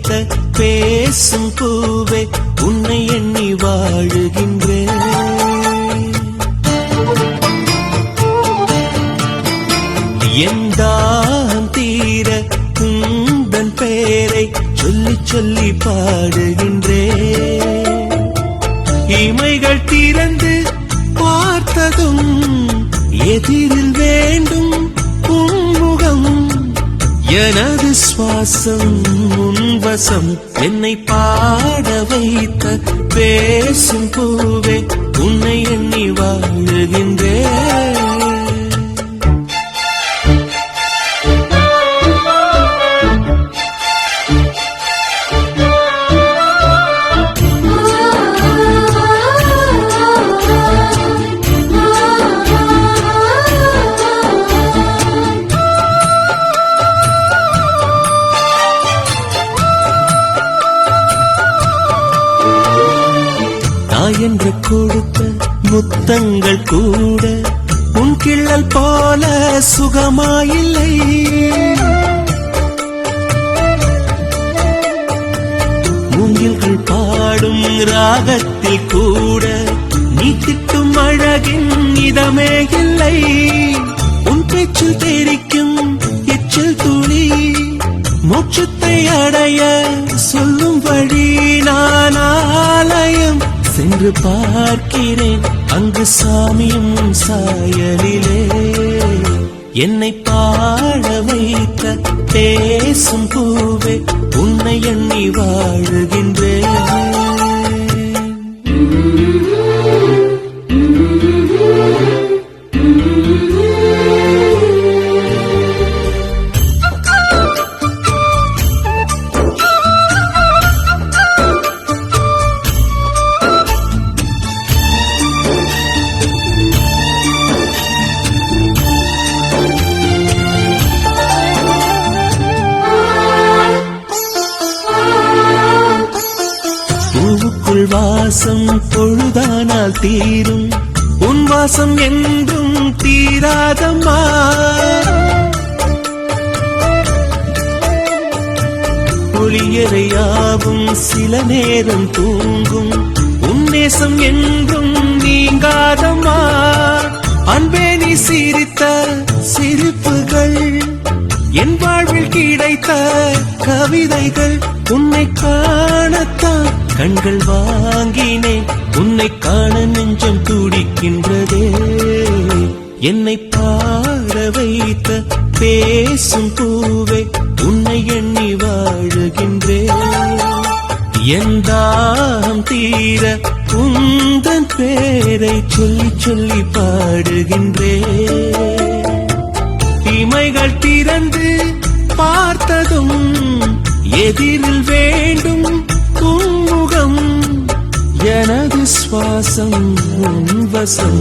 வைத்த பேசும் பூவே உன்னை எண்ணி வாழுகின்றேன். எந்தாம் தீர உந்தன் பேரை சொல்லி சொல்லி பாடுகின்றேன். இமைகள் திறந்து பார்த்ததும் எதிரில் வேண்டும் உன்முகம். எனது சுவாசம் உன்வசம் என்னை பாட வைத்த பேசும் பூவே உன்னை எண்ணி வாழுகின்றேன். என்று கொடுத்த முத்தங்கள் கூட உன் கிள்ளல் போல சுகமாயில்லை. மூங்கில்கள் பாடும் ராகத்தில் கூட நீ திட்டும் அழகின் இதமே இல்லை. உன் பேச்சில் தெரிக்கும் எச்சில் துளி மோட்சத்தை அடைய சொல்லும் வழி. நான் ஆலயம் சென்று பார்க்கிறேன் அங்கு சாமியும் சாயலிலே. என்னை பாட வைத்த பேசும் பூவே உன்னை எண்ணி வாழுகின்றேன். வாசம் பொழுதானால் தீரும் உன் வாசம் என்றும் தீராதம்மா. ஒளியறையாவும் சில நேரம் தூங்கும் உன் நேசம் என்றும் நீங்காதம்மா. அன்பே நீ சிரித்த சிரிப்புகள் என் வாழ்வில் கிடைத்த கவிதைகள். உன்னை காணத்தான் கண்கள் வாங்கினேன் உன்னை காண நெஞ்சம் துடிக்கின்றதே. என்னை பாட வைத்த பேசும் பூவே உன்னை எண்ணி வாழுகின்றேன். எந்தாம் தீர உந்தன் பேரை சொல்லி சொல்லி பாடுகின்றேன். இமைகள் திறந்து பார்த்ததும் எதிரில் வேண்டும் உன்முகம். எனது சுவாசம் உன்வசம்